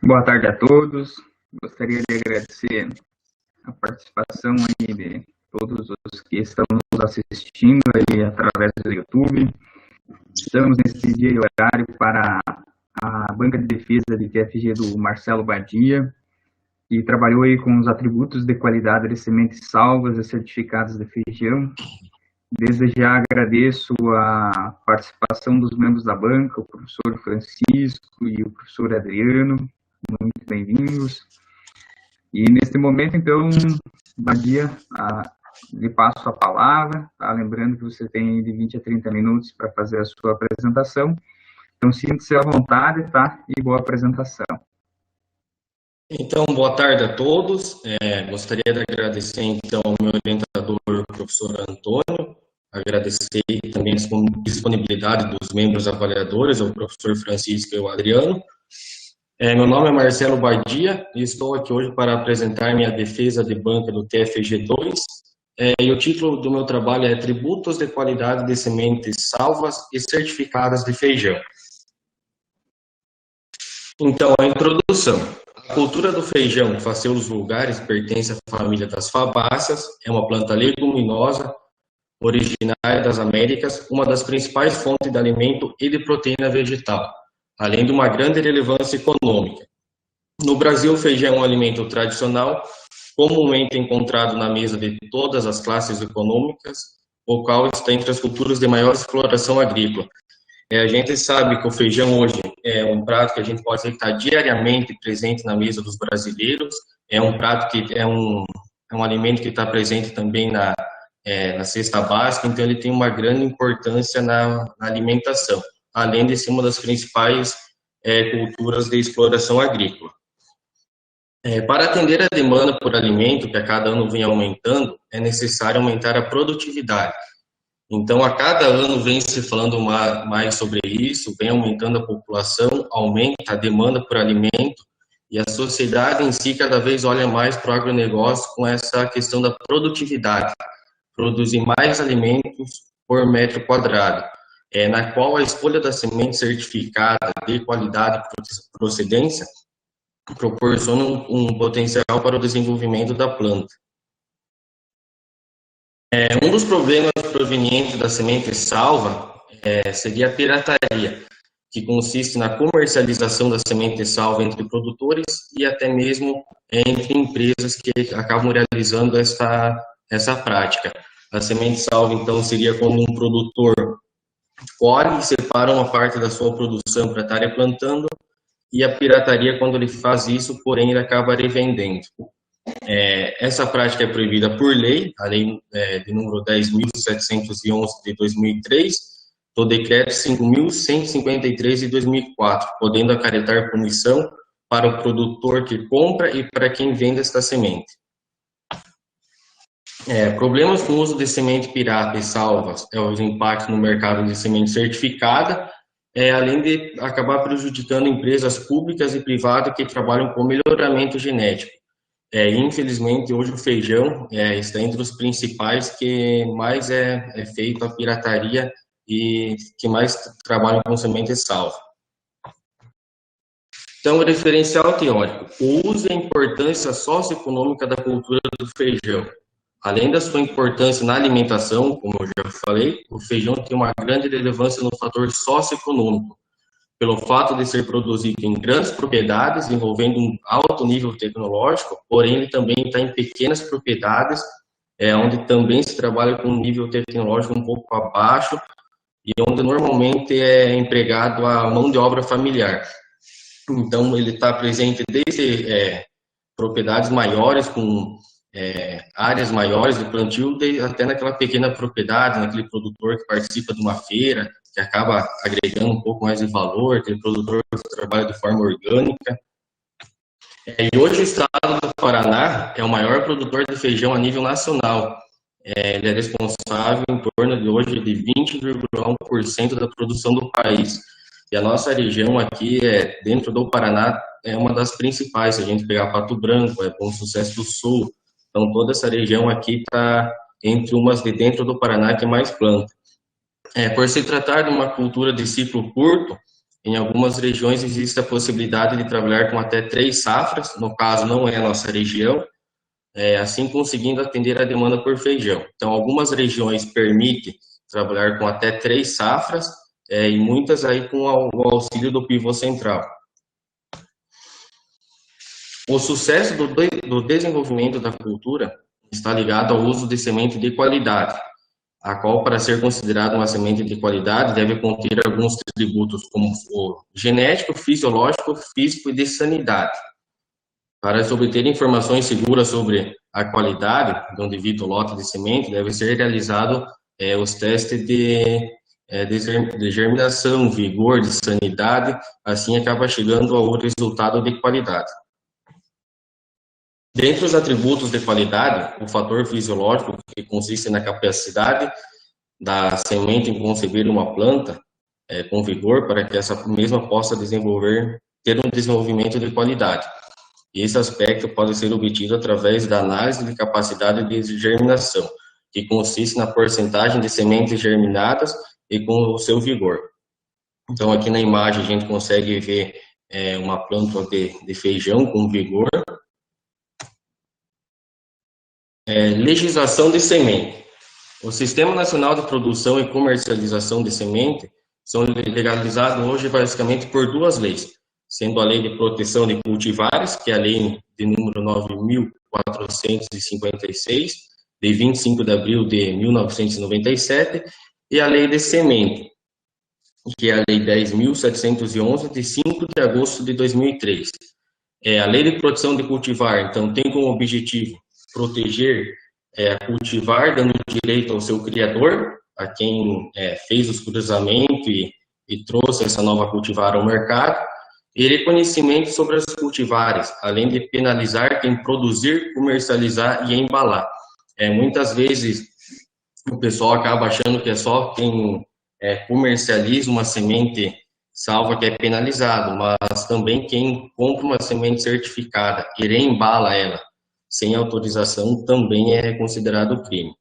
Boa tarde a todos. Gostaria de agradecer a participação aí de todos os que estão nos assistindo aí através do YouTube. Estamos nesse dia e horário para a banca de defesa de TFG do Marcelo Badia, que trabalhou aí com os atributos de qualidade de sementes salvas e certificadas de feijão. Desde já agradeço a participação dos membros da banca, o professor Francisco e o professor Adriano, muito bem-vindos. E neste momento, então, Badia, lhe passo a palavra, tá? Lembrando que você tem de 20 a 30 minutos para fazer a sua apresentação. Então, sinta-se à vontade, tá? E boa apresentação. Então, boa tarde a todos. Gostaria de agradecer, então, ao meu orientador, o professor Antônio, agradecer também a disponibilidade dos membros avaliadores, o professor Francisco e o Adriano. Meu nome é Marcelo Badia e estou aqui hoje para apresentar minha defesa de banca do TFG2. E o título do meu trabalho é Tributos de Qualidade de Sementes Salvas e Certificadas de Feijão. Então, a introdução. A cultura do feijão, Phaceolus vulgaris, pertence à família das fabáceas, é uma planta leguminosa, originária das Américas, uma das principais fontes de alimento e de proteína vegetal, além de uma grande relevância econômica. No Brasil, o feijão é um alimento tradicional, comumente encontrado na mesa de todas as classes econômicas, o qual está entre as culturas de maior exploração agrícola. A gente sabe que o feijão hoje é um prato que a gente pode dizer que está diariamente presente na mesa dos brasileiros, é um prato que é um alimento que está presente também na cesta básica, então ele tem uma grande importância na alimentação, além de ser uma das principais culturas de exploração agrícola. Para atender a demanda por alimento, que a cada ano vem aumentando, é necessário aumentar a produtividade. Então, a cada ano vem se falando mais sobre isso, vem aumentando a população, aumenta a demanda por alimento, e a sociedade em si cada vez olha mais para o agronegócio com essa questão da produtividade, produzir mais alimentos por metro quadrado, na qual a escolha da semente certificada de qualidade e procedência proporciona um potencial para o desenvolvimento da planta. Um dos problemas provenientes da semente salva seria a pirataria, que consiste na comercialização da semente salva entre produtores e até mesmo entre empresas que acabam realizando essa prática. A semente salva, então, seria quando um produtor colhe e separa uma parte da sua produção para estar replantando, e a pirataria quando ele faz isso, porém ele acaba revendendo. Essa prática é proibida por lei, a lei de número 10.711 de 2003, do decreto 5.153 de 2004, podendo acarretar punição para o produtor que compra e para quem vende esta semente. Problemas com o uso de semente pirata e salvas, os impactos no mercado de semente certificada, além de acabar prejudicando empresas públicas e privadas que trabalham com melhoramento genético. Infelizmente, hoje o feijão está entre os principais que mais é feito a pirataria e que mais trabalham com semente salva. Então, o referencial teórico, o uso e a importância socioeconômica da cultura do feijão. Além da sua importância na alimentação, como eu já falei, o feijão tem uma grande relevância no fator socioeconômico, pelo fato de ser produzido em grandes propriedades, envolvendo um alto nível tecnológico, porém ele também está em pequenas propriedades, onde também se trabalha com um nível tecnológico um pouco abaixo, e onde normalmente é empregado a mão de obra familiar. Então, ele está presente desde propriedades maiores, com áreas maiores de plantio, até naquela pequena propriedade, naquele produtor que participa de uma feira, que acaba agregando um pouco mais de valor, aquele produtor que trabalha de forma orgânica. E hoje o estado do Paraná é o maior produtor de feijão a nível nacional. Ele é responsável em torno de hoje de 20,1% da produção do país. E a nossa região aqui, dentro do Paraná, é uma das principais. Se a gente pegar Pato Branco, Bom Sucesso do Sul, então toda essa região aqui está entre umas de dentro do Paraná que mais planta. Por se tratar de uma cultura de ciclo curto, em algumas regiões existe a possibilidade de trabalhar com até 3 safras, no caso não é a nossa região, assim conseguindo atender a demanda por feijão. Então, algumas regiões permitem trabalhar com até 3 safras, e muitas aí com o auxílio do pivô central. O sucesso do desenvolvimento da cultura está ligado ao uso de semente de qualidade, a qual, para ser considerada uma semente de qualidade, deve conter alguns atributos como o genético, fisiológico, físico e de sanidade. Para se obter informações seguras sobre a qualidade de um devido lote de semente, deve ser realizado os testes de germinação, vigor, de sanidade, assim acaba chegando ao resultado de qualidade. Dentre os atributos de qualidade, o fator fisiológico, que consiste na capacidade da semente em conceber uma planta com vigor para que essa mesma possa ter um desenvolvimento de qualidade. E esse aspecto pode ser obtido através da análise de capacidade de germinação, que consiste na porcentagem de sementes germinadas e com o seu vigor. Então, aqui na imagem a gente consegue ver uma planta de feijão com vigor. Legislação de semente. O Sistema Nacional de Produção e Comercialização de Semente são legalizados hoje basicamente por 2 leis, sendo a Lei de Proteção de Cultivares, que é a Lei de número 9.456, de 25 de abril de 1997, e a Lei de Semente, que é a Lei 10.711, de 5 de agosto de 2003. A Lei de Proteção de Cultivar, então, tem como objetivo proteger cultivar, dando direito ao seu criador, a quem fez os cruzamentos e trouxe essa nova cultivar ao mercado, e reconhecimento sobre as cultivares, além de penalizar quem produzir, comercializar e embalar. Muitas vezes o pessoal acaba achando que é só quem comercializa uma semente salva que é penalizado, mas também quem compra uma semente certificada e reembala ela sem autorização também é considerado crime.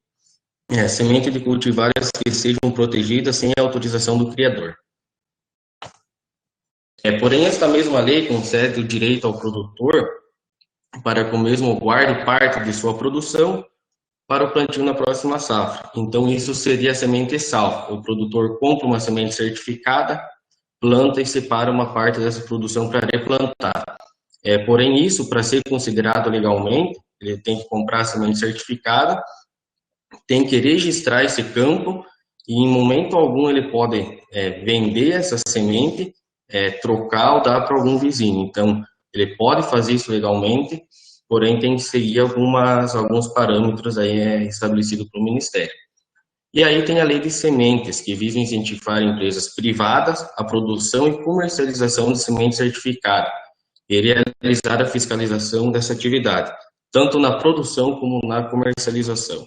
Semente de cultivares que sejam protegidas sem a autorização do criador. Porém, esta mesma lei concede o direito ao produtor para que o mesmo guarde parte de sua produção para o plantio na próxima safra. Então, isso seria a semente salva. O produtor compra uma semente certificada, planta e separa uma parte dessa produção para replantar. Porém, isso, para ser considerado legalmente, ele tem que comprar a semente certificada, tem que registrar esse campo e, em momento algum, ele pode vender essa semente, trocar ou dar para algum vizinho. Então, ele pode fazer isso legalmente, porém tem que seguir alguns parâmetros aí estabelecidos pelo Ministério. E aí tem a Lei de Sementes, que visa incentivar empresas privadas a produção e comercialização de semente certificada e realizar a fiscalização dessa atividade, tanto na produção como na comercialização.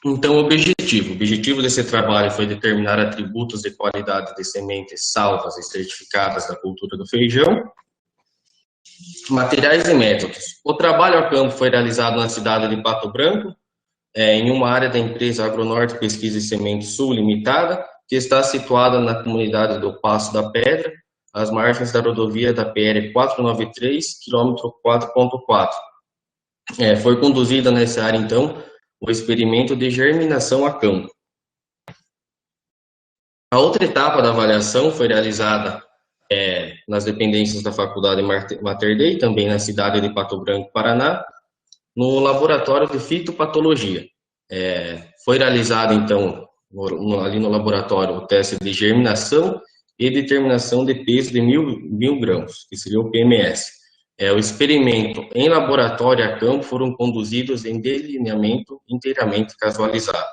Então, o objetivo desse trabalho foi determinar atributos de qualidade de sementes salvas e certificadas da cultura do feijão, materiais e métodos. O trabalho a campo foi realizado na cidade de Pato Branco, em uma área da empresa Agronorte Pesquisa e Semente Sul Limitada, que está situada na comunidade do Passo da Pedra, às margens da rodovia da PR 493, quilômetro 4.4. Foi conduzida nessa área, então, o experimento de germinação a campo. A outra etapa da avaliação foi realizada nas dependências da Faculdade Mater Dei, também na cidade de Pato Branco, Paraná, no laboratório de fitopatologia. Foi realizado, então, ali no laboratório, o teste de germinação e determinação de peso de 1.000 grãos, que seria o PMS. O experimento em laboratório a campo foram conduzidos em delineamento inteiramente casualizado.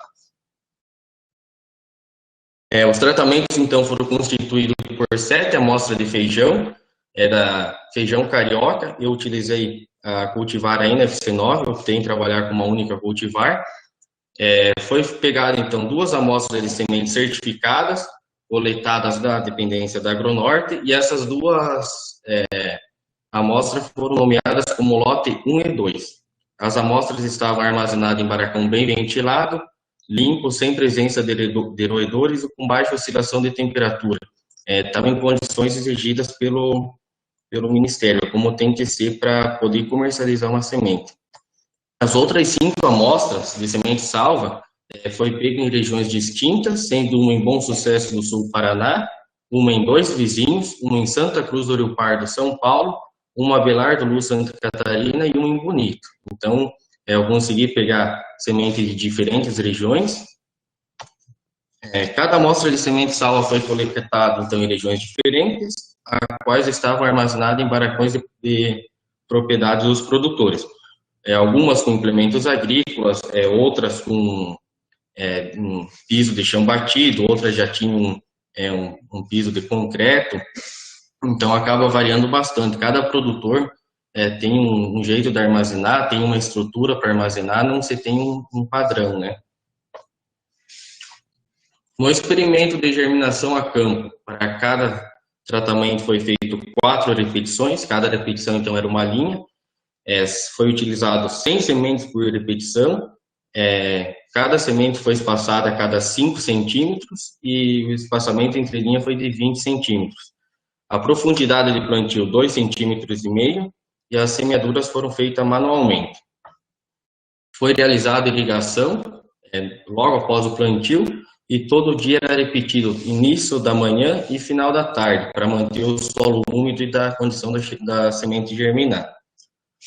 Os tratamentos, então, foram constituídos por 7 amostras de feijão, era feijão carioca. Eu utilizei a cultivar a NFC9, eu optei em trabalhar com uma única cultivar. Foi pegado, então, 2 amostras de sementes certificadas, coletadas na dependência da Agronorte, e essas 2 amostras foram nomeadas como lote 1 e 2. As amostras estavam armazenadas em barracão bem ventilado, limpo, sem presença de roedores e com baixa oscilação de temperatura. Estava em condições exigidas pelo Ministério, como tem que ser para poder comercializar uma semente. As outras 5 amostras de semente salva foi pego em regiões distintas, sendo uma em Bom Sucesso do Sul Paraná, uma em 2 vizinhos, uma em Santa Cruz do Rio Pardo, São Paulo, uma Abelardo Luz, Santa Catarina e uma em Bonito. Então, eu consegui pegar semente de diferentes regiões. Cada amostra de semente salva foi coletada, então, em regiões diferentes, as quais estavam armazenadas em barracões de propriedade dos produtores. Algumas com implementos agrícolas, outras com um piso de chão batido, outras já tinham um piso de concreto. Então, acaba variando bastante. Cada produtor tem um jeito de armazenar, tem uma estrutura para armazenar, não se tem um padrão, né? No experimento de germinação a campo, para cada tratamento foi feito 4 repetições, cada repetição, então, era uma linha. Foi utilizado 100 sementes por repetição, cada semente foi espaçada a cada 5 centímetros e o espaçamento entre linha foi de 20 centímetros. A profundidade de plantio, 2,5 centímetros e as semeaduras foram feitas manualmente. Foi realizada irrigação logo após o plantio e todo dia era repetido início da manhã e final da tarde para manter o solo úmido e dar condição da semente germinar.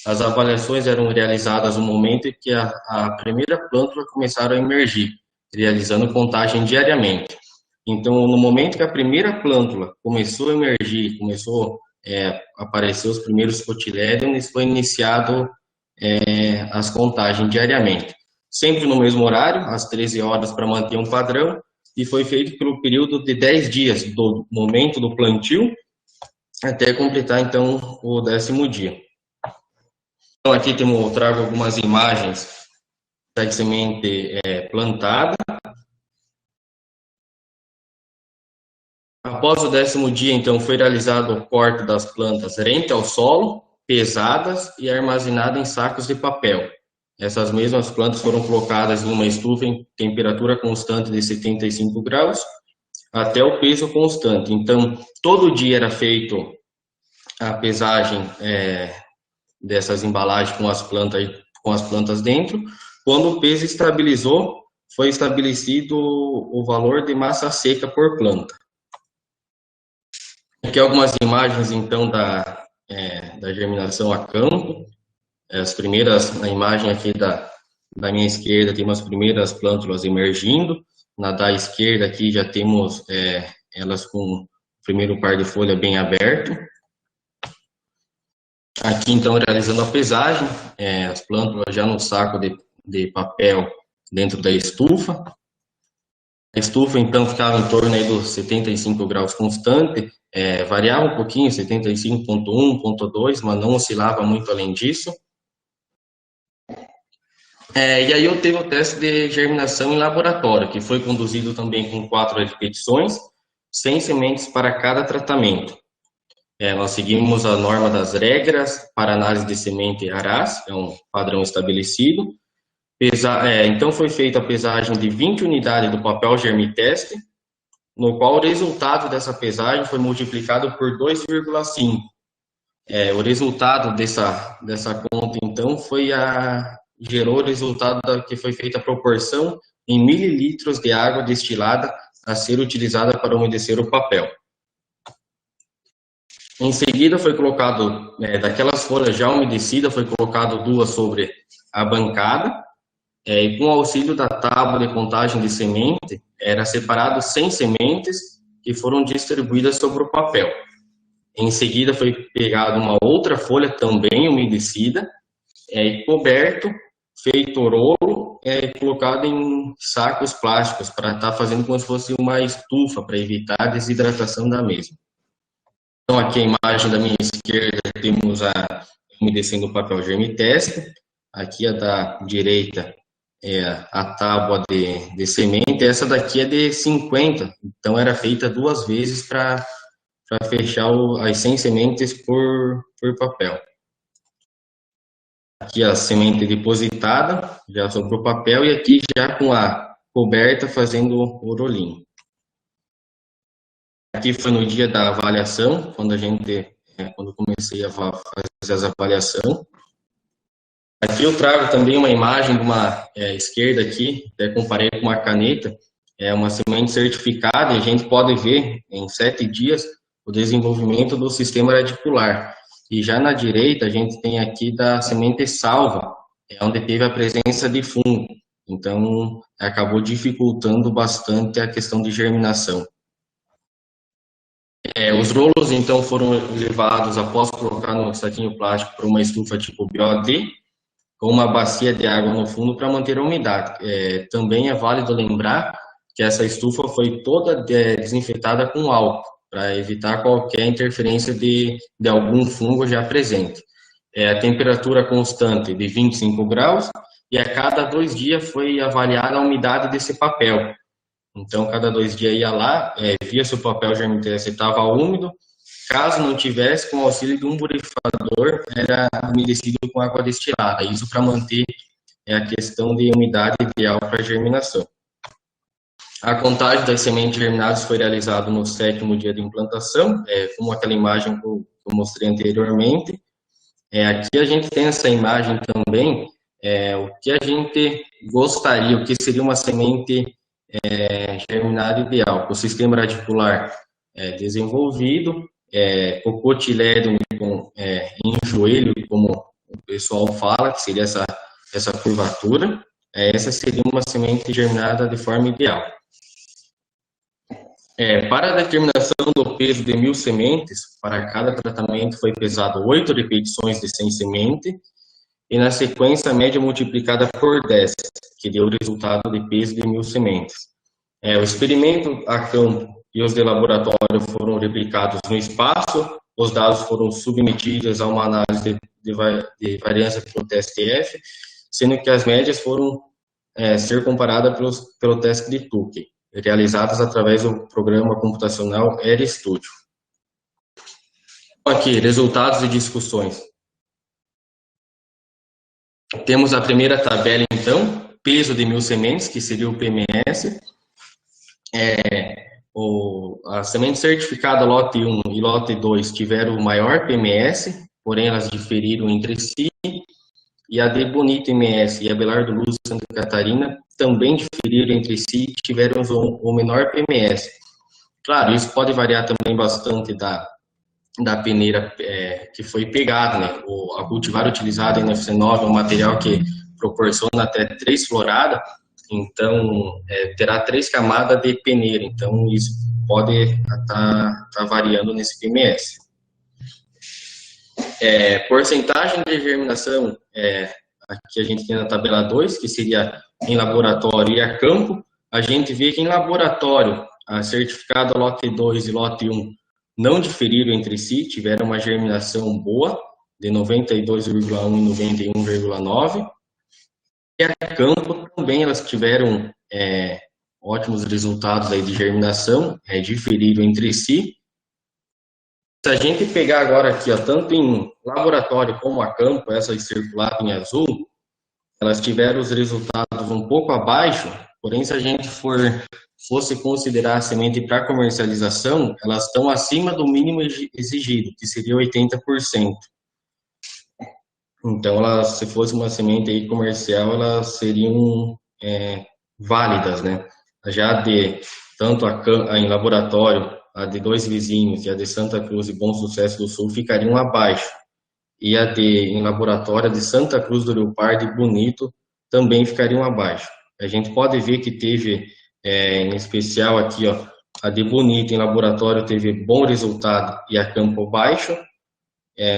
As avaliações eram realizadas no momento em que a primeira plântula começaram a emergir, realizando contagem diariamente. Então, no momento que a primeira plântula começou a emergir, começou a aparecer os primeiros cotilédones, foi iniciado as contagens diariamente. Sempre no mesmo horário, às 13 horas, para manter um padrão, e foi feito pelo período de 10 dias, do momento do plantio até completar, então, o 10º dia. Então, aqui eu trago algumas imagens da semente plantada. Após o 10º dia, então, foi realizado o corte das plantas rente ao solo, pesadas e armazenadas em sacos de papel. Essas mesmas plantas foram colocadas em uma estufa em temperatura constante de 75 graus, até o peso constante. Então, todo dia era feito a pesagem dessas embalagens com as plantas dentro. Quando o peso estabilizou, foi estabelecido o valor de massa seca por planta. Aqui algumas imagens, então, da germinação a campo. As primeiras, na imagem aqui da minha esquerda, tem umas primeiras plântulas emergindo. Na da esquerda aqui já temos elas com o primeiro par de folha bem aberto. Aqui, então, realizando a pesagem, as plântulas já no saco de papel dentro da estufa. A estufa, então, ficava em torno aí dos 75 graus constante, variava um pouquinho, 75,1, 0,2, mas não oscilava muito além disso. E aí eu teve o teste de germinação em laboratório, que foi conduzido também com 4 repetições, 100 sementes para cada tratamento. Nós seguimos a norma das regras para análise de semente ARAS, é um padrão estabelecido. Então foi feita a pesagem de 20 unidades do papel germiteste, no qual o resultado dessa pesagem foi multiplicado por 2,5. O resultado dessa conta, então, gerou o resultado que foi feita a proporção em mililitros de água destilada a ser utilizada para umedecer o papel. Em seguida, foi colocado, daquelas folhas já umedecidas, foi colocado 2 sobre a bancada, e com o auxílio da tábua de contagem de semente, era separado 100 sementes que foram distribuídas sobre o papel. Em seguida, foi pegada uma outra folha também umedecida, e coberto, feito rolo, colocado em sacos plásticos, para estar fazendo como se fosse uma estufa, para evitar a desidratação da mesma. Então, aqui a imagem da minha esquerda, temos umedecendo o papel germiteste. Aqui a da direita é a tábua de semente. Essa daqui é de 50, então era feita 2 vezes para fechar as 100 sementes por papel. Aqui a semente depositada, já sobre o papel, e aqui já com a coberta fazendo o rolinho. Aqui foi no dia da avaliação, quando comecei a fazer as avaliações. Aqui eu trago também uma imagem de uma esquerda aqui, comparei com uma caneta, uma semente certificada, e a gente pode ver em 7 dias o desenvolvimento do sistema radicular. E já na direita a gente tem aqui da semente salva, onde teve a presença de fungo. Então, acabou dificultando bastante a questão de germinação. Os rolos, então, foram levados, após colocar no saquinho plástico, para uma estufa tipo BOD, com uma bacia de água no fundo para manter a umidade. Também é válido lembrar que essa estufa foi toda desinfetada com álcool, para evitar qualquer interferência de algum fungo já presente. A temperatura constante de 25 graus, e a cada 2 dias foi avaliada a umidade desse papel. Então, cada 2 dias ia lá, via se o papel germiteste estava úmido. Caso não tivesse, com o auxílio de um borrifador, era umedecido com água destilada. Isso para manter a questão de umidade ideal para a germinação. A contagem das sementes germinadas foi realizada no 7º dia de implantação, como aquela imagem que eu mostrei anteriormente. Aqui a gente tem essa imagem também, o que a gente gostaria, o que seria uma semente germinada ideal, com o sistema radicular desenvolvido, cocotilédone em joelho, como o pessoal fala, que seria essa curvatura. Essa seria uma semente germinada de forma ideal. Para a determinação do peso de 1.000 sementes, para cada tratamento foi pesado 8 repetições de 100 sementes, e na sequência a média multiplicada por 10, que deu o resultado de peso de 1.000 sementes. O experimento a campo e os de laboratório foram replicados no espaço, os dados foram submetidos a uma análise de variância pelo TSTF, sendo que as médias foram ser comparadas pelo teste de Tukey, realizadas através do programa computacional RStudio. Aqui, resultados e discussões. Temos a primeira tabela, então, peso de 1.000 sementes, que seria o PMS. A semente certificada lote 1 e lote 2 tiveram o maior PMS, porém elas diferiram entre si, e a de Bonito MS e a Belardo Luz Santa Catarina também diferiram entre si e tiveram o menor PMS. Claro, isso pode variar também bastante da peneira que foi pegada, né? A cultivar utilizado em FC9 é um material que proporciona até 3 floradas, então terá 3 camadas de peneira, então isso pode estar variando nesse PMS. Porcentagem de germinação, aqui a gente tem na tabela 2, que seria em laboratório e a campo. A gente vê que em laboratório, a certificada lote 2 e lote 1 não diferiram entre si, tiveram uma germinação boa, de 92,1 e 91,9. E a campo também elas tiveram ótimos resultados aí de germinação, diferiram entre si. Se a gente pegar agora aqui, ó, tanto em laboratório como a campo, essas circuladas em azul, elas tiveram os resultados um pouco abaixo, porém se a gente fosse considerar a semente para comercialização, elas estão acima do mínimo exigido, que seria 80%. Então, se fosse uma semente aí comercial, elas seriam válidas, né? Já tanto em laboratório, a de Dois Vizinhos e a de Santa Cruz e Bom Sucesso do Sul ficariam abaixo. E em laboratório, a de Santa Cruz do Rio Pardo e Bonito também ficariam abaixo. A gente pode ver que teve, em especial aqui, ó, a de Bonito em laboratório teve bom resultado e a campo baixo,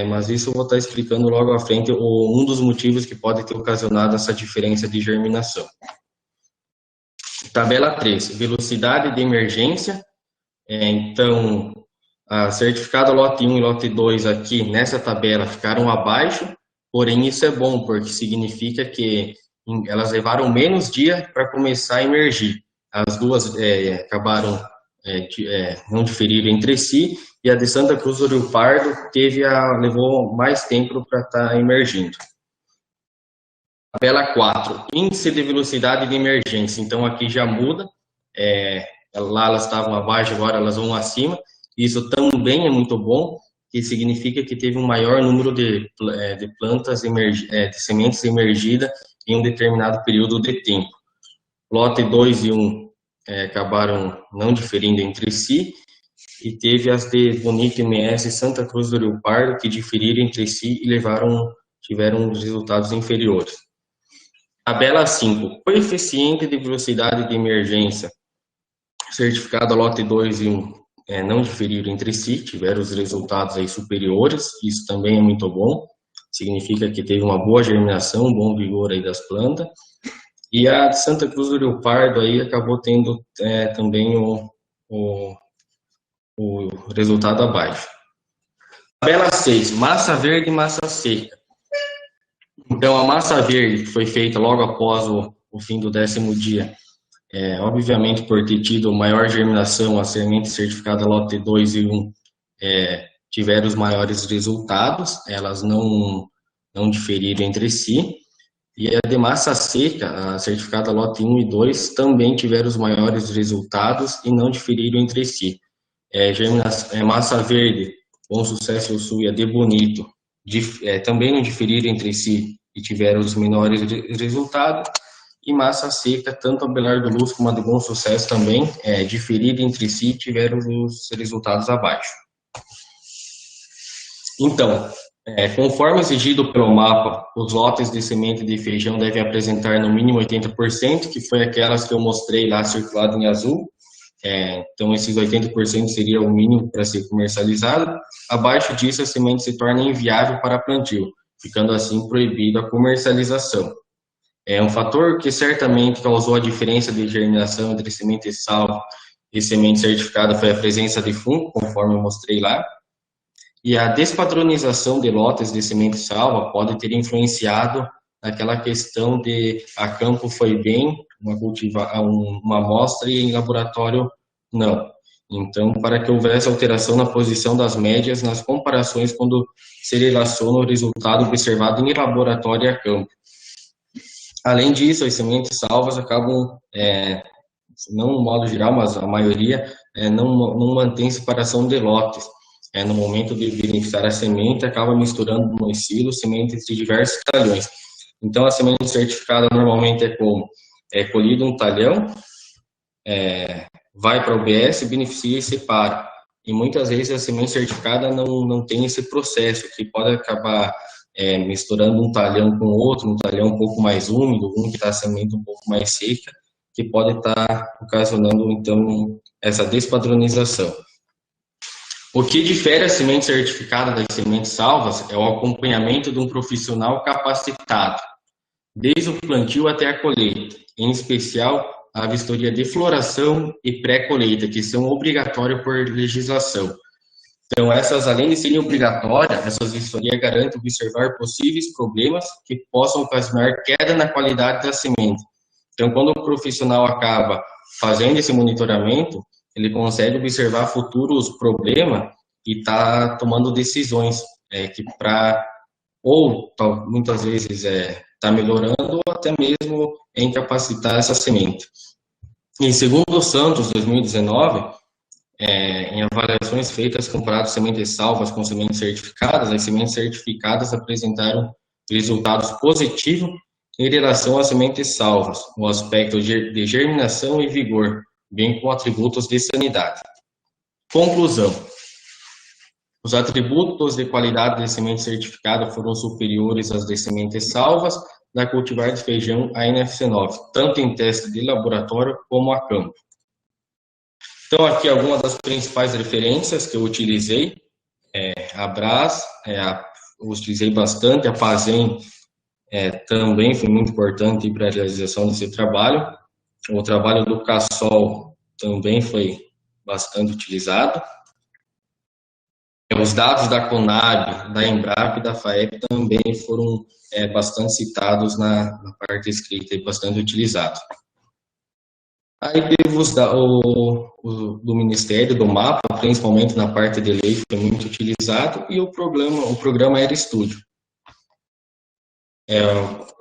mas isso eu vou estar explicando logo à frente um dos motivos que pode ter ocasionado essa diferença de germinação. Tabela 3, velocidade de emergência. Então, a certificado lote 1 e lote 2 aqui nessa tabela ficaram abaixo, porém isso é bom, porque significa que elas levaram menos dia para começar a emergir. As duas acabaram não diferiram entre si, e a de Santa Cruz do Rio Pardo levou mais tempo para estar emergindo. Tabela 4, índice de velocidade de emergência. Então aqui já muda, lá elas estavam abaixo, agora elas vão acima. Isso também é muito bom, que significa que teve um maior número de plantas, de sementes emergidas em um determinado período de tempo. Lote 2 e 1 acabaram não diferindo entre si, e teve as de Bonito MS e Santa Cruz do Rio Pardo, que diferiram entre si e tiveram resultados inferiores. Tabela 5, coeficiente de velocidade de emergência. Certificado lote 2 e 1 não diferiram entre si, tiveram os resultados aí superiores, isso também é muito bom, significa que teve uma boa germinação, um bom vigor aí das plantas. E a de Santa Cruz do Rio Pardo aí acabou tendo também o resultado abaixo. Tabela 6, massa verde e massa seca. Então, a massa verde, que foi feita logo após o fim do 10º dia, obviamente por ter tido maior germinação, a semente certificada lote 2 e 1 tiveram os maiores resultados, elas não diferiram entre si. E a de massa seca, a certificada lote 1 e 2, também tiveram os maiores resultados e não diferiram entre si. Massa verde, Bom Sucesso do Sul e a de Bonito, também não diferiram entre si e tiveram os menores resultados. E massa seca, tanto a Belardo Luz como a de Bom Sucesso também, diferiram entre si e tiveram os resultados abaixo. Então, conforme exigido pelo mapa, os lotes de semente de feijão devem apresentar no mínimo 80%, que foi aquelas que eu mostrei lá circulado em azul. Então, esses 80% seria o mínimo para ser comercializado. Abaixo disso, a semente se torna inviável para plantio, ficando assim proibida a comercialização. Um fator que certamente causou a diferença de germinação entre semente salva e semente certificada foi a presença de fungo, conforme eu mostrei lá. E a despadronização de lotes de semente salva pode ter influenciado naquela questão de a campo foi bem, uma amostra e em laboratório não. Então, para que houvesse alteração na posição das médias nas comparações quando se relaciona o resultado observado em laboratório e a campo. Além disso, as sementes salvas acabam, não no modo geral, mas a maioria, não mantém separação de lotes. No momento de beneficiar a semente, acaba misturando no silos sementes de diversos talhões. Então, a semente certificada normalmente é colhido um talhão, vai para o UBS, beneficia e separa. E muitas vezes a semente certificada não tem esse processo, que pode acabar misturando um talhão com outro, um talhão um pouco mais úmido, um que está a semente um pouco mais seca, que pode estar ocasionando, então, essa despadronização. O que difere a semente certificada das sementes salvas é o acompanhamento de um profissional capacitado, desde o plantio até a colheita, em especial a vistoria de floração e pré-colheita, que são obrigatórias por legislação. Então, essas, além de serem obrigatórias, essas vistorias garantem observar possíveis problemas que possam ocasionar queda na qualidade da semente. Então, quando o profissional acaba fazendo esse monitoramento, ele consegue observar futuros problemas e está tomando decisões que para ou muitas vezes está melhorando ou até mesmo incapacitar essa semente. E segundo o Santos, 2019, em avaliações feitas comparado sementes salvas com sementes certificadas, as sementes certificadas apresentaram resultados positivos em relação às sementes salvas, no aspecto de germinação e vigor, bem com atributos de sanidade. Conclusão. Os atributos de qualidade de semente certificada foram superiores às de sementes salvas da cultivar de feijão ANFC9, tanto em teste de laboratório como a campo. Então, aqui algumas das principais referências que eu utilizei, a Brás, eu utilizei bastante, a Pazem também foi muito importante para a realização desse trabalho, o trabalho do Cassol também foi bastante utilizado, os dados da Conab, da Embrapa e da FAEP também foram bastante citados na parte escrita e bastante utilizados. Aí teve do Ministério, do MAPA, principalmente na parte de lei, foi muito utilizado, e o programa era estúdio.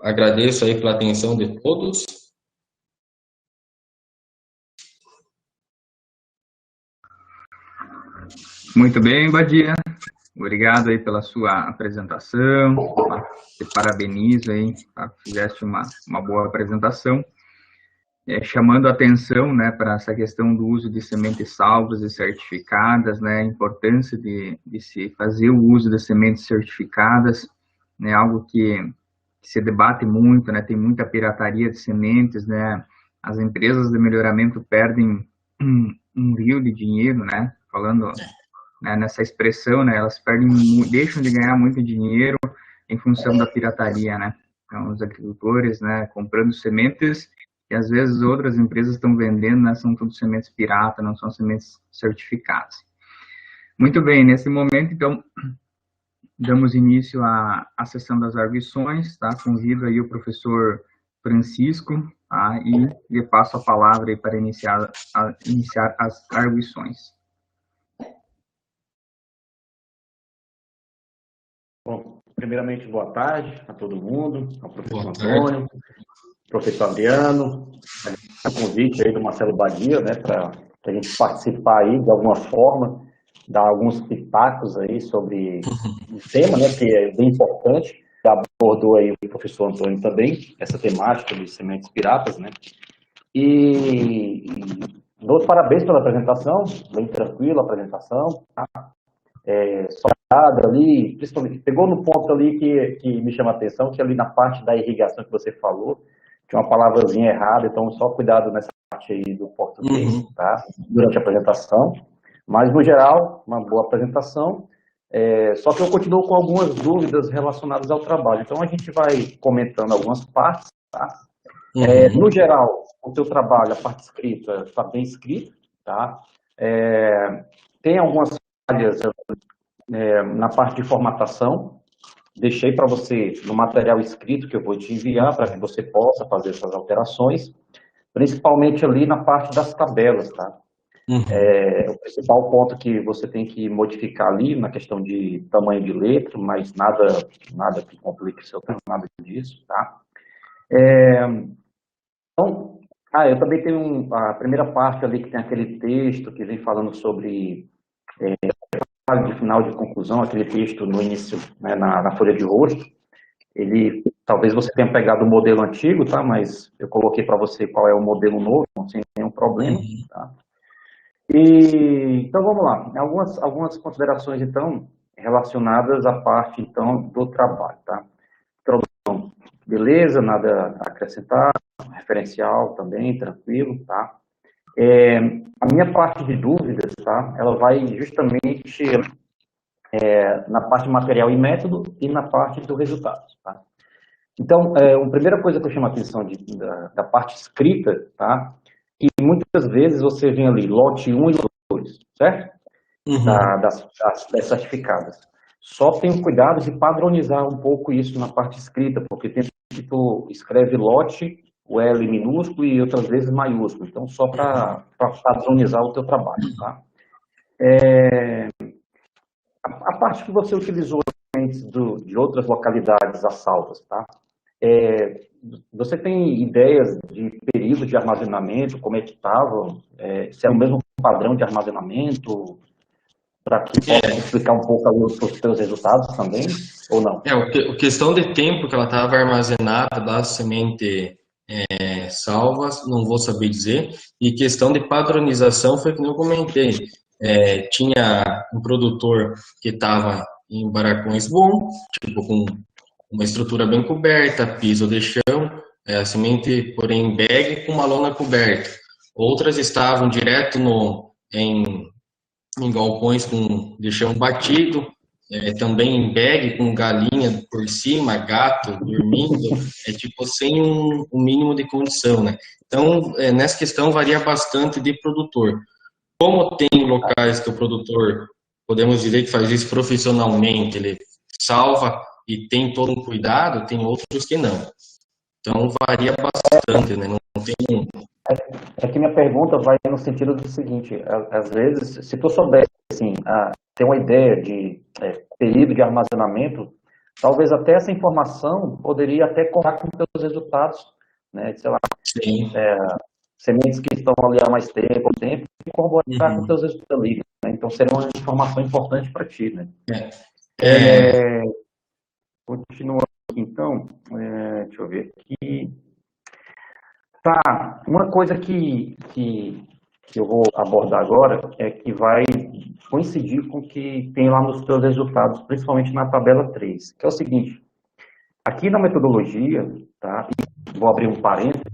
Agradeço aí pela atenção de todos. Muito bem, Badia. Obrigado aí pela sua apresentação. Te parabenizo aí, tá? Fizeste uma boa apresentação. Chamando a atenção, né, para essa questão do uso de sementes salvas e certificadas, né, a importância de se fazer o uso das sementes certificadas, né, algo que se debate muito, né, tem muita pirataria de sementes, né, as empresas de melhoramento perdem um rio de dinheiro, né, falando nessa expressão, né, elas deixam de ganhar muito dinheiro em função da pirataria, né, então os agricultores, né, comprando sementes e às vezes outras empresas estão vendendo, né, são tudo sementes pirata, não são sementes certificadas. Muito bem, nesse momento, então, damos início à sessão das arguições, tá? Convido aí o professor Francisco, tá? E lhe passo a palavra aí para iniciar as arguições. Bom, primeiramente, boa tarde a todo mundo, ao professor Antônio, professor Adriano, o convite aí do Marcelo Badia, né, para a gente participar aí de alguma forma, dar alguns pitacos aí sobre o tema, né, que é bem importante. Já abordou aí o professor Antônio também, essa temática de sementes piratas, né, e dou os parabéns pela apresentação, bem tranquila a apresentação, tá? Ali, principalmente, pegou no ponto ali que me chama a atenção, que ali na parte da irrigação que você falou, tinha uma palavrazinha errada, então só cuidado nessa parte aí do português, tá? Durante a apresentação, mas no geral, uma boa apresentação, só que eu continuo com algumas dúvidas relacionadas ao trabalho, então a gente vai comentando algumas partes, tá? No geral, o teu trabalho, a parte escrita, está bem escrita, tá? Tem algumas falhas na parte de formatação, deixei para você no material escrito que eu vou te enviar para que você possa fazer essas alterações, principalmente ali na parte das tabelas, tá? O principal ponto que você tem que modificar ali na questão de tamanho de letra, mas nada que complique o seu tempo, nada disso, tá? Então, eu também tenho a primeira parte ali que tem aquele texto que vem falando sobre de final de conclusão, aquele texto no início, né, na folha de rosto, ele, talvez você tenha pegado o modelo antigo, tá, mas eu coloquei para você qual é o modelo novo, sem nenhum problema, tá. Então, vamos lá, algumas considerações, então, relacionadas à parte, então, do trabalho, tá. Introdução, beleza, nada a acrescentar, referencial também, tranquilo, tá. A minha parte de dúvidas, tá, ela vai justamente na parte de material e método e na parte do resultado, tá. Então, a primeira coisa que eu chamo a atenção da parte escrita, tá, que muitas vezes você vem ali, lote 1 e lote 2, certo? das certificadas. Só tenho cuidado de padronizar um pouco isso na parte escrita, porque tem que tu escreve lote, o L minúsculo e outras vezes maiúsculo. Então, só para padronizar o teu trabalho, tá? A parte que você utilizou de outras localidades assaltas, tá? Você tem ideias de período de armazenamento, como é que estava? Se é o mesmo padrão de armazenamento, para que possa explicar um pouco ali os teus resultados também, ou não? A questão de tempo que ela estava armazenada da semente salvas, não vou saber dizer, e questão de padronização foi que eu comentei. Tinha um produtor que estava em barracões bom, tipo com uma estrutura bem coberta, piso de chão, a semente, porém, em bag com uma lona coberta. Outras estavam direto em galpões de chão batido, também em bag com galinha por cima, gato dormindo, tipo sem um mínimo de condição, né? Então, nessa questão varia bastante de produtor. Como tem locais que o produtor, podemos dizer que faz isso profissionalmente, ele salva e tem todo um cuidado, tem outros que não. Então, varia bastante, né? Não tem... É que minha pergunta vai no sentido do seguinte, às vezes, se tu soubesse, assim, ter uma ideia de período de armazenamento, talvez até essa informação poderia até contar com teus resultados, né? Sei lá, sementes que estão ali há mais tempo, e corroborar com teus resultados ali, né? Então, seria uma informação importante para ti, né? Continuando aqui, então, deixa eu ver aqui. Tá, uma coisa que eu vou abordar agora é que vai coincidir com o que tem lá nos teus resultados, principalmente na tabela 3, que é o seguinte, aqui na metodologia, tá, vou abrir um parênteses,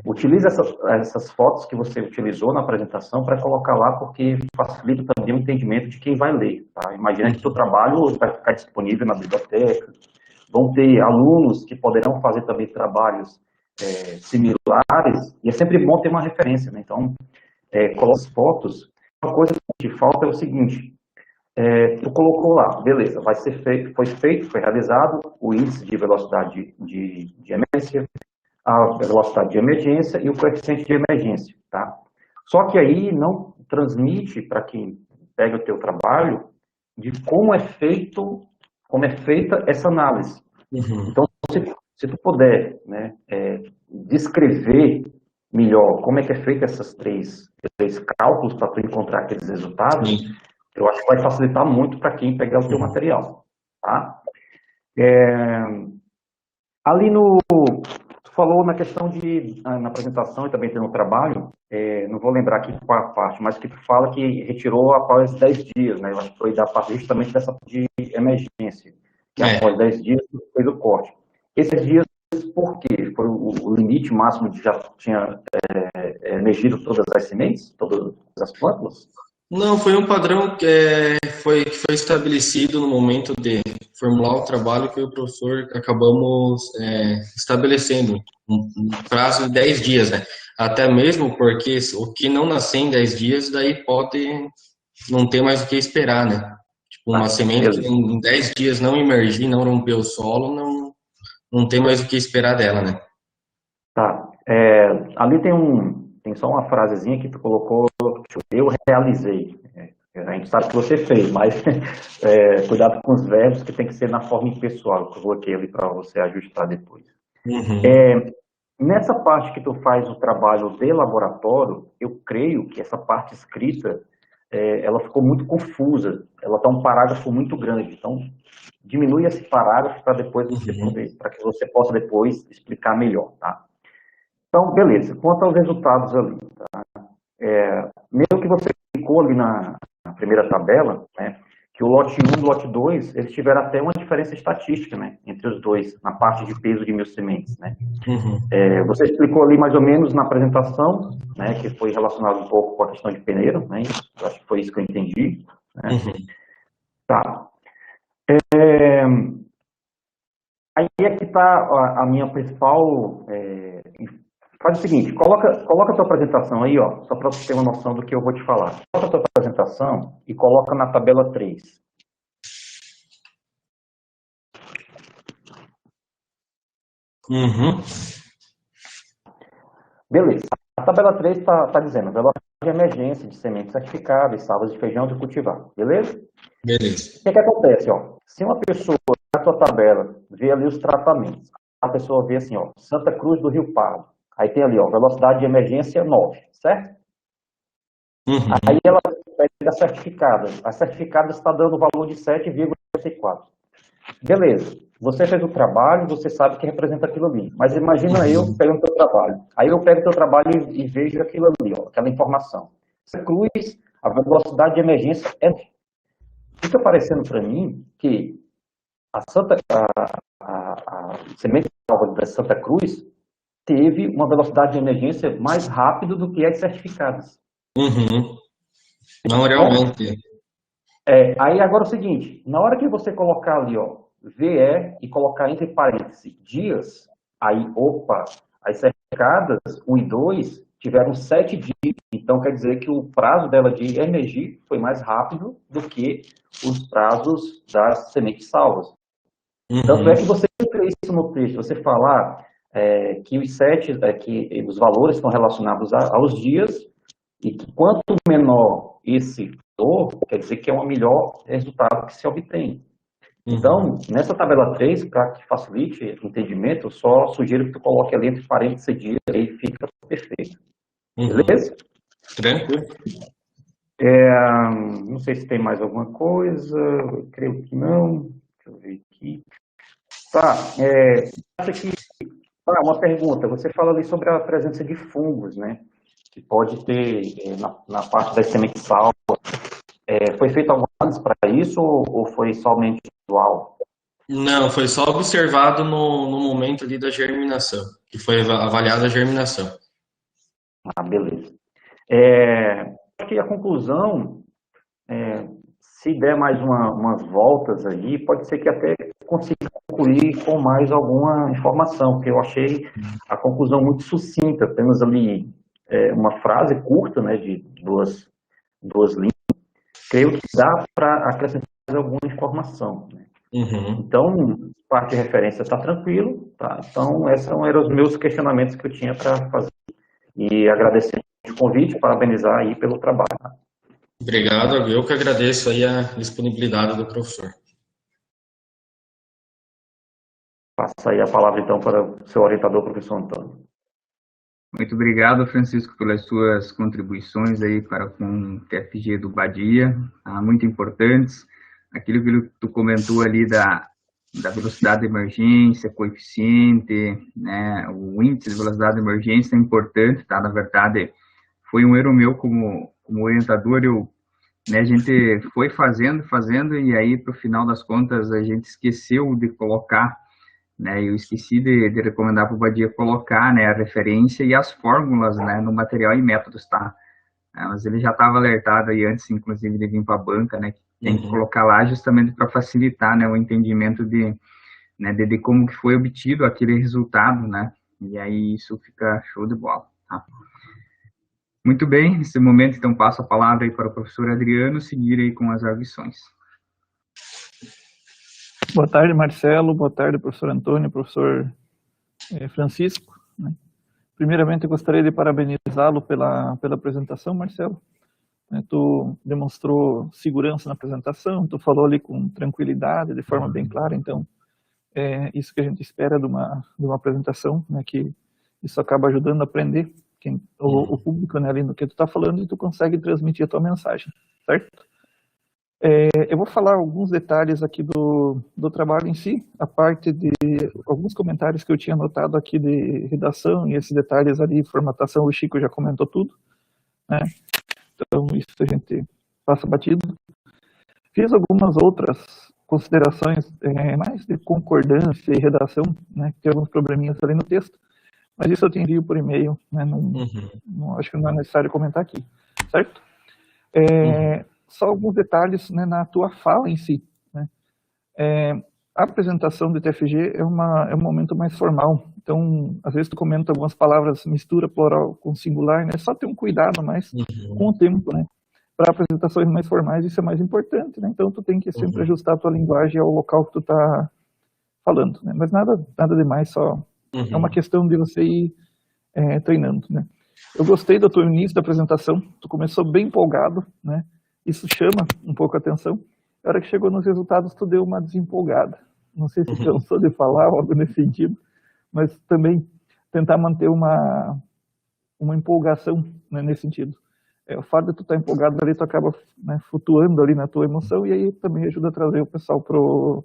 utilize essas fotos que você utilizou na apresentação para colocar lá, porque facilita também o entendimento de quem vai ler, tá? Imagina que o seu trabalho vai ficar disponível na biblioteca, vão ter alunos que poderão fazer também trabalhos similares, e é sempre bom ter uma referência, né? Então, coloca as fotos. Uma coisa que falta é o seguinte, tu colocou lá, beleza, vai ser feito, foi realizado o índice de velocidade de emergência, a velocidade de emergência e o coeficiente de emergência, tá? Só que aí não transmite para quem pega o teu trabalho de como é feita essa análise. Então, se tu puder, né, descrever melhor como é que é feita esses três cálculos para tu encontrar aqueles resultados, eu acho que vai facilitar muito para quem pegar o teu material, tá? Ali tu falou na questão na apresentação e também tem no trabalho, não vou lembrar aqui qual a parte, mas que tu fala que retirou após 10 dias, né? Eu acho que foi justamente dessa de emergência, que após 10 dias tu fez o corte. Esses dias, por quê? Foi o limite máximo de já tinha emergido todas as sementes, todas as plântulas? Não, foi um padrão que foi estabelecido no momento de formular o trabalho que o professor acabamos estabelecendo, um prazo de 10 dias, né? Até mesmo porque o que não nascer em 10 dias, daí pode não ter mais o que esperar, né? Tipo, uma semente que em 10 dias não emergir, não romper o solo, não tem mais o que esperar dela, né? Tá. Ali tem só uma frasezinha que tu colocou, eu realizei. A gente sabe que você fez, mas cuidado com os verbos, que tem que ser na forma impessoal, que eu coloquei ali para você ajustar depois. Nessa parte que tu faz o trabalho de laboratório, eu creio que essa parte escrita, ela ficou muito confusa, ela está um parágrafo muito grande, então diminui esse parágrafo para depois para que você possa depois explicar melhor, tá? Então, beleza. Quanto aos resultados ali, tá? Mesmo que você clicou ali na primeira tabela, né, que o lote 1 e o lote 2, eles tiveram até uma diferença estatística, né, entre os dois, na parte de peso de 1000 sementes, né. Você explicou ali mais ou menos na apresentação, né, que foi relacionado um pouco com a questão de peneiro, né, eu acho que foi isso que eu entendi, né. Tá. Aí é que está a minha principal Faz o seguinte, coloca a tua apresentação aí, ó, só para você ter uma noção do que eu vou te falar. Coloca a tua apresentação e coloca na tabela 3. Uhum. Beleza. A tabela 3 está dizendo velocidade de emergência de sementes certificadas, salvas de feijão de cultivar. Beleza? Beleza. O que acontece, ó? Se uma pessoa na tua tabela vê ali os tratamentos, a pessoa vê assim, ó, Santa Cruz do Rio Pardo. Aí tem ali, ó, velocidade de emergência 9, certo? Uhum. Aí ela pega a certificada. A certificada está dando o valor de 7,84. Beleza. Você fez o trabalho, você sabe que representa aquilo ali. Mas imagina eu pegando o teu trabalho. Aí eu pego o teu trabalho e vejo aquilo ali, ó, aquela informação. Santa Cruz, a velocidade de emergência é... Fica parecendo para mim que a semente da Santa Cruz teve uma velocidade de emergência mais rápida do que as certificadas. Uhum. Não, realmente. Aí agora é o seguinte, na hora que você colocar ali, ó, VE e colocar entre parênteses dias, aí, opa, as certificadas 1 e 2 tiveram 7 dias, então quer dizer que o prazo dela de emergir foi mais rápido do que os prazos das sementes salvas. Uhum. Tanto é que você entra isso no texto, você falar que os 7, que os valores estão relacionados aos dias, e que quanto menor esse valor, quer dizer que é um melhor resultado que se obtém. Então, nessa tabela 3, para que facilite o entendimento, eu só sugiro que tu coloque ali entre parênteses dias, aí fica perfeito. Beleza? Tranquilo. Não sei se tem mais alguma coisa, eu creio que não. Deixa eu ver aqui. Tá, uma pergunta. Você fala ali sobre a presença de fungos, né? Que pode ter na parte das sementes salvas. Foi feito alguma análise para isso ou foi somente visual? Não, foi só observado no momento ali da germinação, que foi avaliada a germinação. Ah, beleza. Acho que a conclusão, se der mais umas voltas aí, pode ser que até consiga concluir com mais alguma informação, porque eu achei a conclusão muito sucinta, apenas ali uma frase curta, né, de duas linhas. Creio que dá para acrescentar alguma informação, né? Uhum. Então, parte de referência está tranquilo, tá? Então, esses eram os meus questionamentos que eu tinha para fazer. E agradecer o convite, parabenizar aí pelo trabalho. Obrigado, eu que agradeço aí a disponibilidade do professor. Passa aí a palavra, então, para o seu orientador, professor Antônio. Muito obrigado, Francisco, pelas suas contribuições aí para com o TFG do Badia, muito importantes. Aquilo que tu comentou ali da velocidade de emergência, coeficiente, né, o índice de velocidade de emergência é importante, tá? Na verdade, foi um erro meu como orientador, a gente foi fazendo, e aí, para o final das contas, a gente esqueceu de colocar, né, eu esqueci de recomendar para o Badia colocar, né, a referência e as fórmulas, né, no material e métodos, tá? Mas ele já estava alertado aí antes, inclusive, de vir para a banca, né, que tem que colocar lá justamente para facilitar, né, o entendimento de como que foi obtido aquele resultado, né, e aí isso fica show de bola, tá? Muito bem, nesse momento, então, passo a palavra aí para o professor Adriano seguir aí com as arguições. Boa tarde, Marcelo. Boa tarde, professor Antônio, professor Francisco. Primeiramente, eu gostaria de parabenizá-lo pela apresentação, Marcelo. Tu demonstrou segurança na apresentação, tu falou ali com tranquilidade, de forma bem clara, então é isso que a gente espera de uma apresentação, né, que isso acaba ajudando a aprender o público, né, ali no que tu está falando, e tu consegue transmitir a tua mensagem, certo? Eu vou falar alguns detalhes aqui do trabalho em si, a parte de alguns comentários que eu tinha anotado aqui de redação, e esses detalhes ali, formatação, o Chico já comentou tudo, né? Então isso a gente passa batido. Fiz algumas outras considerações mais de concordância e redação, né? Tem alguns probleminhas ali no texto, mas isso eu te envio por e-mail, né? Não, acho que não é necessário comentar aqui, certo? Só alguns detalhes, né, na tua fala em si, né? A apresentação de TFG é um momento mais formal. Então, às vezes tu comenta algumas palavras, mistura plural com singular, né? Só ter um cuidado mais com o tempo, né? Para apresentações mais formais, isso é mais importante, né? Então, tu tem que sempre ajustar a tua linguagem ao local que tu tá falando, né? Mas nada demais, só é uma questão de você ir treinando, né? Eu gostei do teu início da apresentação, tu começou bem empolgado, né? Isso chama um pouco a atenção. Na hora que chegou nos resultados, tu deu uma desempolgada. Não sei se cansou de falar algo nesse sentido, mas também tentar manter uma empolgação, né, nesse sentido. O fato de tu estar empolgado ali, tu acaba, né, flutuando ali na tua emoção e aí também ajuda a trazer o pessoal pro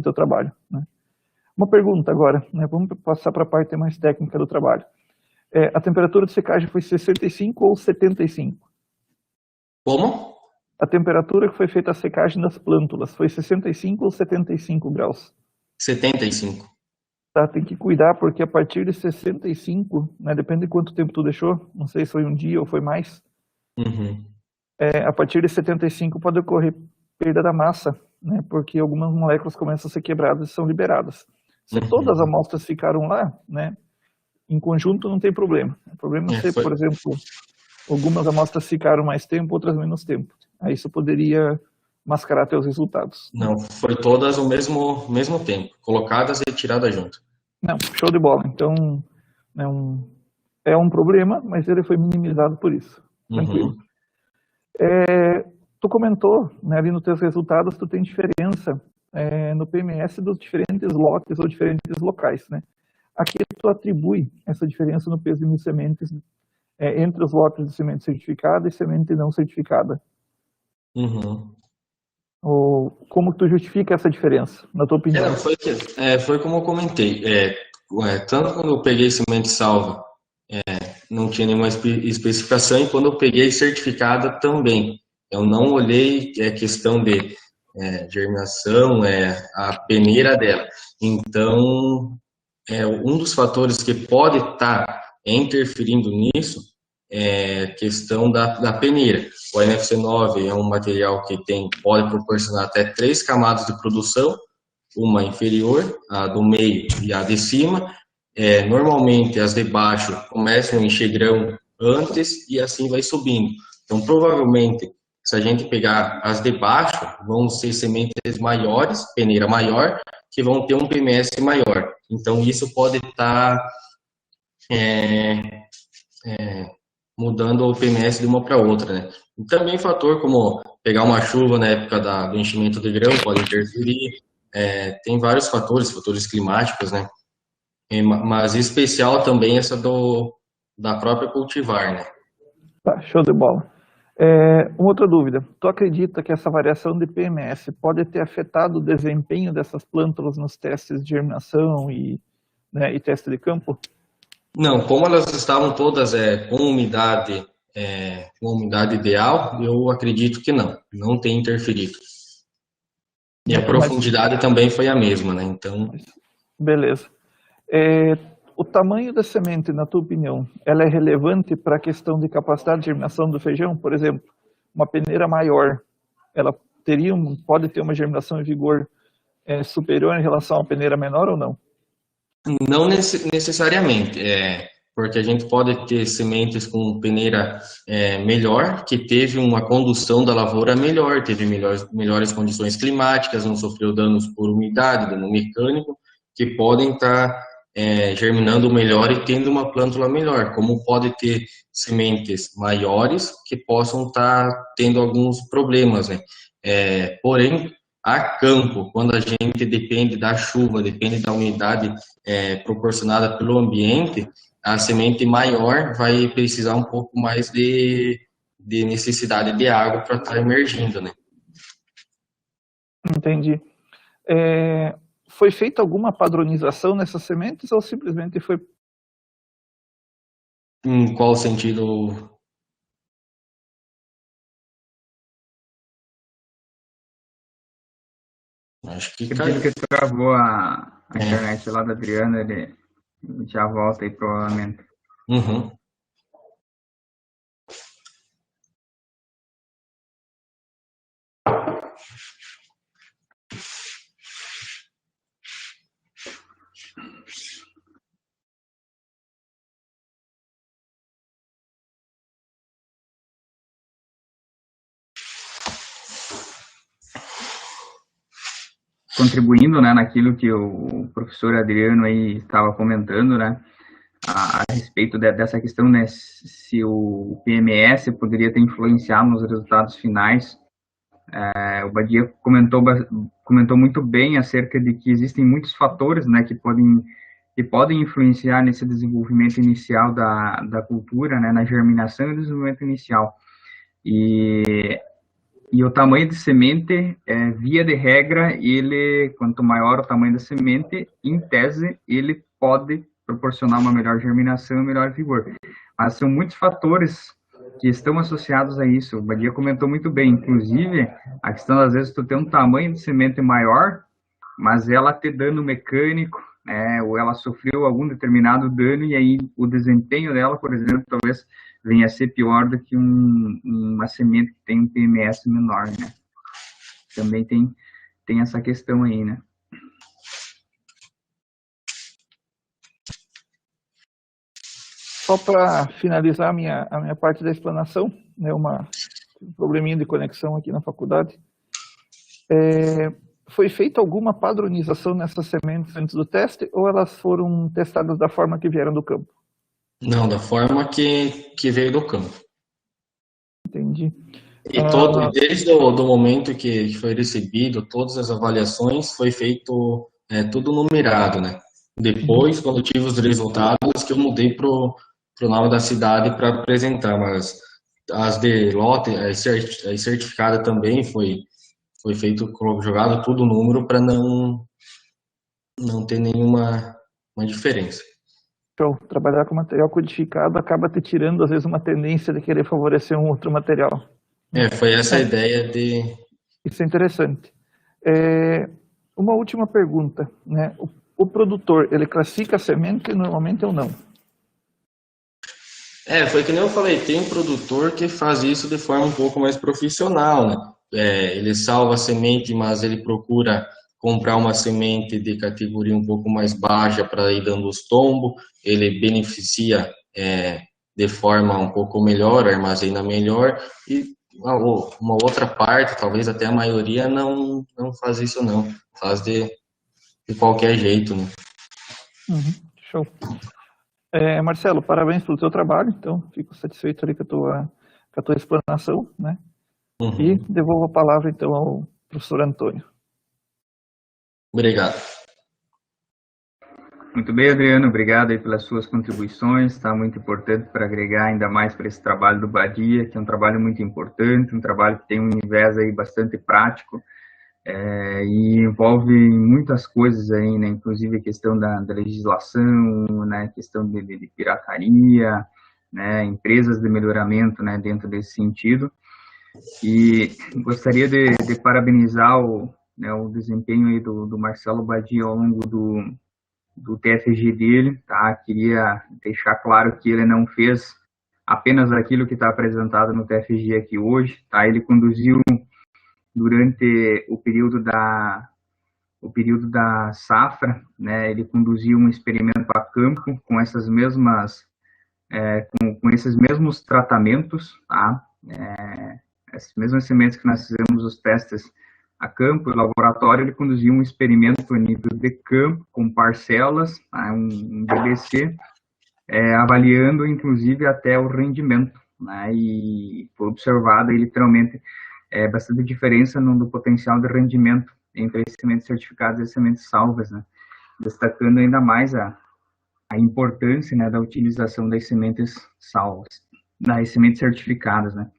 teu trabalho, né? Uma pergunta agora, né? Vamos passar para a parte mais técnica do trabalho. A temperatura de secagem foi 65 ou 75? Como? A temperatura que foi feita a secagem das plântulas foi 65 ou 75 graus? 75. Tá, tem que cuidar porque a partir de 65, né, depende de quanto tempo tu deixou, não sei se foi um dia ou foi mais, a partir de 75 pode ocorrer perda da massa, né, porque algumas moléculas começam a ser quebradas e são liberadas. Se todas as amostras ficaram lá, né, em conjunto não tem problema. O problema é se, por exemplo, algumas amostras ficaram mais tempo, outras menos tempo. Aí isso poderia mascarar teus resultados. Não, foi todas ao mesmo tempo, colocadas e tiradas junto. Não, show de bola. Então, é um problema, mas ele foi minimizado por isso. Tranquilo. Tu comentou, né, ali nos teus resultados, tu tem diferença no PMS dos diferentes lotes ou diferentes locais, né? Aqui tu atribui essa diferença no peso de sementes entre os lotes de semente certificada e semente não certificada. Ou como tu justifica essa diferença, na tua opinião? Foi como eu comentei. Tanto quando eu peguei semente salva, não tinha nenhuma especificação, e quando eu peguei certificada também. Eu não olhei questão de germinação, a peneira dela. Então, um dos fatores que pode estar interferindo nisso é questão da peneira. O NFC9 é um material que pode proporcionar até 3 camadas de produção, uma inferior, a do meio e a de cima. Normalmente as de baixo começam em enxergrão antes e assim vai subindo. Então, provavelmente, se a gente pegar as de baixo, vão ser sementes maiores, peneira maior, que vão ter um PMS maior. Então, isso pode estar mudando o PMS de uma para outra, né? E também fator como pegar uma chuva na época do enchimento de grão pode interferir. Tem vários fatores climáticos, né? Mas em especial também essa da própria cultivar, né? Tá, show de bola. Uma outra dúvida. Tu acredita que essa variação de PMS pode ter afetado o desempenho dessas plântulas nos testes de germinação e teste de campo? Não, como elas estavam todas com umidade ideal, eu acredito que não tem interferido. E a profundidade também foi a mesma, né? Então, beleza. O tamanho da semente, na tua opinião, ela é relevante para a questão de capacidade de germinação do feijão? Por exemplo, uma peneira maior, ela pode ter uma germinação em vigor superior em relação a uma peneira menor ou não? Não necessariamente, porque a gente pode ter sementes com peneira melhor, que teve uma condução da lavoura melhor, teve melhores condições climáticas, não sofreu danos por umidade, dano mecânico, que podem estar germinando melhor e tendo uma plântula melhor, como pode ter sementes maiores que possam estar tendo alguns problemas, né? Porém, a campo, quando a gente depende da chuva, depende da umidade proporcionada pelo ambiente, a semente maior vai precisar um pouco mais de necessidade de água para estar emergindo, né? Entendi. Foi feita alguma padronização nessas sementes ou simplesmente foi... Em qual sentido? Acho que caiu. Que travou a internet lá da Adriana, ele já volta aí provavelmente. contribuindo, né, naquilo que o professor Adriano aí estava comentando, né, a respeito dessa questão, né, se o PMS poderia ter influenciado nos resultados finais. O Badia comentou muito bem acerca de que existem muitos fatores, né, que podem influenciar nesse desenvolvimento inicial da cultura, né, na germinação e desenvolvimento inicial. E o tamanho de semente, via de regra, quanto maior o tamanho da semente, em tese, ele pode proporcionar uma melhor germinação e melhor vigor. Mas são muitos fatores que estão associados a isso. O Badia comentou muito bem, inclusive, a questão, às vezes, tu ter um tamanho de semente maior, mas ela ter dano mecânico, né, ou ela sofreu algum determinado dano, e aí o desempenho dela, por exemplo, talvez venha a ser pior do que uma semente que tem um PMS menor, né? Também tem essa questão aí, né? Só para finalizar a minha parte da explanação, né, um probleminha de conexão aqui na faculdade. Foi feita alguma padronização nessas sementes antes do teste, ou elas foram testadas da forma que vieram do campo? Não, da forma que veio do campo. Entendi. E desde o momento que foi recebido, todas as avaliações foi feito tudo numerado, né? Depois, quando tive os resultados, que eu mudei pro nome da cidade para apresentar, mas as de lote, as certificada também foi feito, jogado tudo número para não ter nenhuma diferença. Então, trabalhar com material codificado acaba te tirando, às vezes, uma tendência de querer favorecer um outro material. Foi essa a ideia de... Isso é interessante. Uma última pergunta, né? O produtor, ele classifica a semente normalmente ou não? Foi que nem eu falei, tem um produtor que faz isso de forma um pouco mais profissional, né? Ele salva a semente, mas ele procura comprar uma semente de categoria um pouco mais baixa para ir dando os tombos, ele beneficia de forma um pouco melhor, armazena melhor, e uma outra parte, talvez até a maioria, não faz isso não, faz de qualquer jeito, né? Show. Marcelo, parabéns pelo teu trabalho, então fico satisfeito ali com a tua explanação, né? E devolvo a palavra então ao professor Antônio. Obrigado. Muito bem, Adriano, obrigado aí pelas suas contribuições, tá muito importante para agregar ainda mais para esse trabalho do Badia, que é um trabalho muito importante, um trabalho que tem um universo aí bastante prático, e envolve muitas coisas aí, né, inclusive a questão da legislação, né, questão de pirataria, né, empresas de melhoramento, né, dentro desse sentido. E gostaria de parabenizar o desempenho aí do Marcelo Badia ao longo do TFG dele, tá? Queria deixar claro que ele não fez apenas aquilo que está apresentado no TFG aqui hoje, tá? Ele conduziu durante o período da safra, né? Ele conduziu um experimento a campo com essas mesmas com esses mesmos tratamentos, tá? Essas mesmas sementes que nós fizemos os testes a campo e laboratório, ele conduziu um experimento a nível de campo, com parcelas, um BBC, avaliando, inclusive, até o rendimento, né, e foi observada, literalmente, bastante diferença no potencial de rendimento entre as sementes certificadas e as sementes salvas, né, destacando ainda mais a importância, né, da utilização das sementes salvas, das sementes certificadas, né.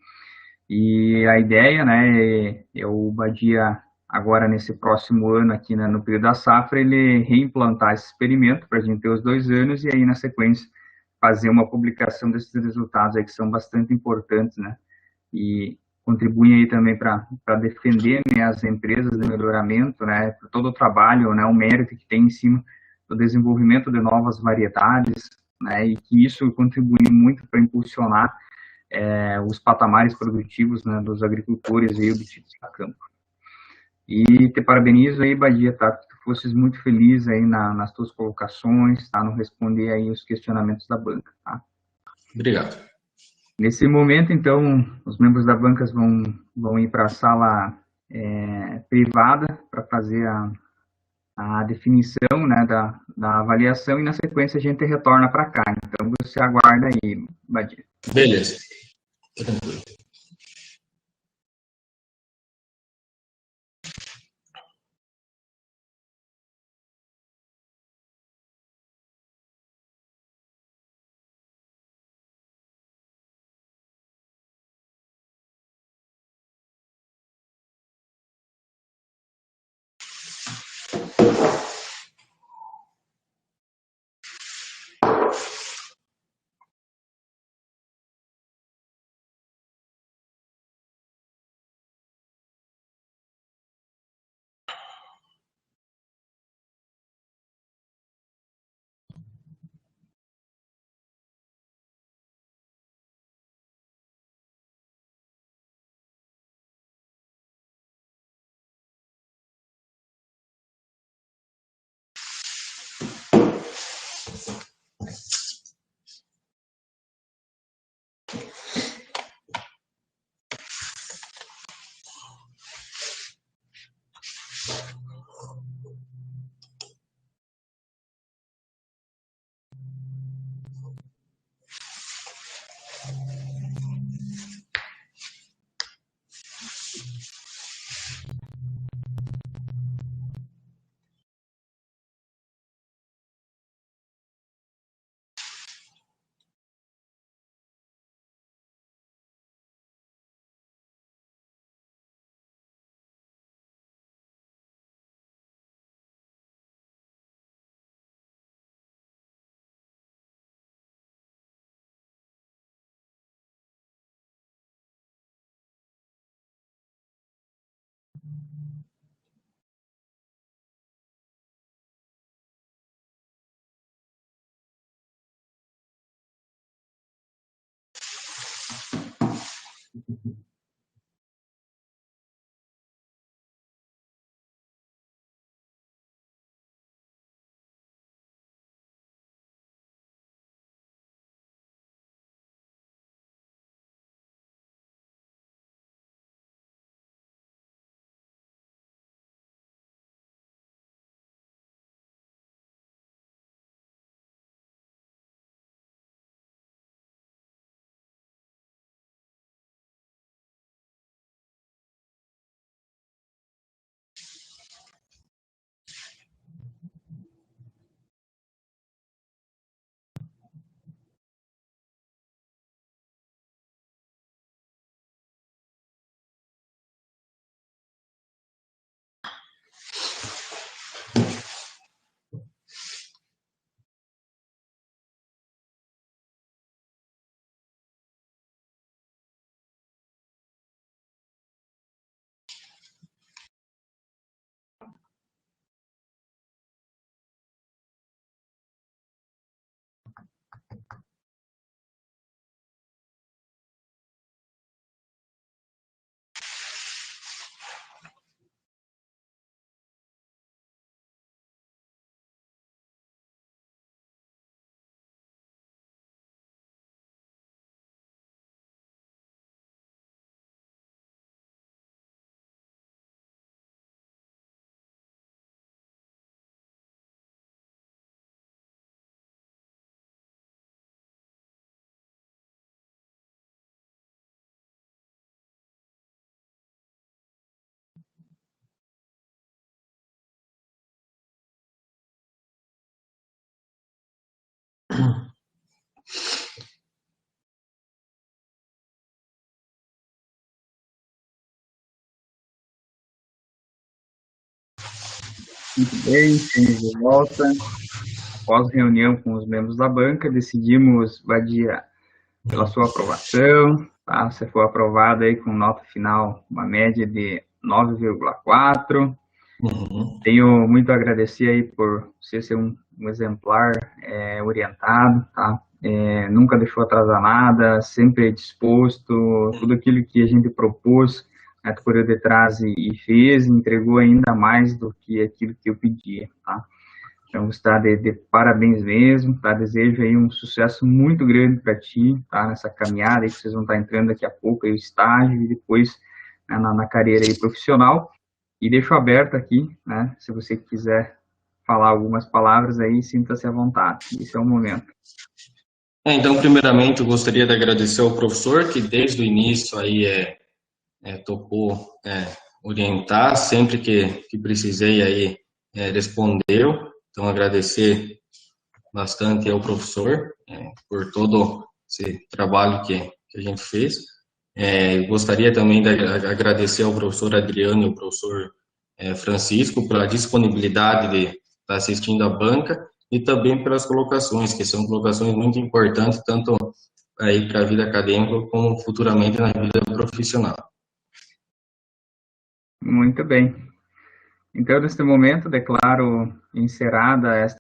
E a ideia, né, é o Badia, agora nesse próximo ano, aqui, né, no período da safra, ele reimplantar esse experimento para a gente ter os 2 anos e aí, na sequência, fazer uma publicação desses resultados aí que são bastante importantes, né, e contribuem aí também para defender, né, as empresas de melhoramento, né, por todo o trabalho, né, o mérito que tem em cima do desenvolvimento de novas variedades, né, e que isso contribui muito para impulsionar os patamares produtivos, né, dos agricultores aí obtidos a campo. E te parabenizo aí, Badia, tá? Que tu fosses muito feliz aí nas tuas colocações, tá? No responder aí os questionamentos da banca, tá? Obrigado. Nesse momento, então, os membros da banca vão ir para a sala privada para fazer a definição, né, da avaliação, e na sequência a gente retorna para cá. Então, você aguarda aí, Badia. Beleza. Tranquilo. Muito bem, estamos de volta. Após reunião com os membros da banca, decidimos, Badia, pela sua aprovação. Tá? Você foi aprovado aí com nota final, uma média de 9,4. Tenho muito a agradecer aí por você ser um exemplar orientado, tá? Nunca deixou atrasar nada, sempre disposto, tudo aquilo que a gente propôs, tu correu de trás e fez, entregou ainda mais do que aquilo que eu pedia, tá? Então, está de parabéns mesmo, tá? Desejo aí um sucesso muito grande para ti, tá? Nessa caminhada aí que vocês vão estar entrando daqui a pouco, aí o estágio e depois, né, na carreira aí profissional. E deixo aberto aqui, né? Se você quiser falar algumas palavras aí, sinta-se à vontade. Esse é o momento. Então, primeiramente, eu gostaria de agradecer ao professor, que desde o início aí topou orientar, sempre que precisei aí respondeu. Então, agradecer bastante ao professor por todo esse trabalho que a gente fez. Gostaria também de agradecer ao professor Adriano e ao professor Francisco pela disponibilidade de estar assistindo a banca e também pelas colocações, que são colocações muito importantes, tanto aí para a vida acadêmica como futuramente na vida profissional. Muito bem. Então, neste momento, declaro encerrada esta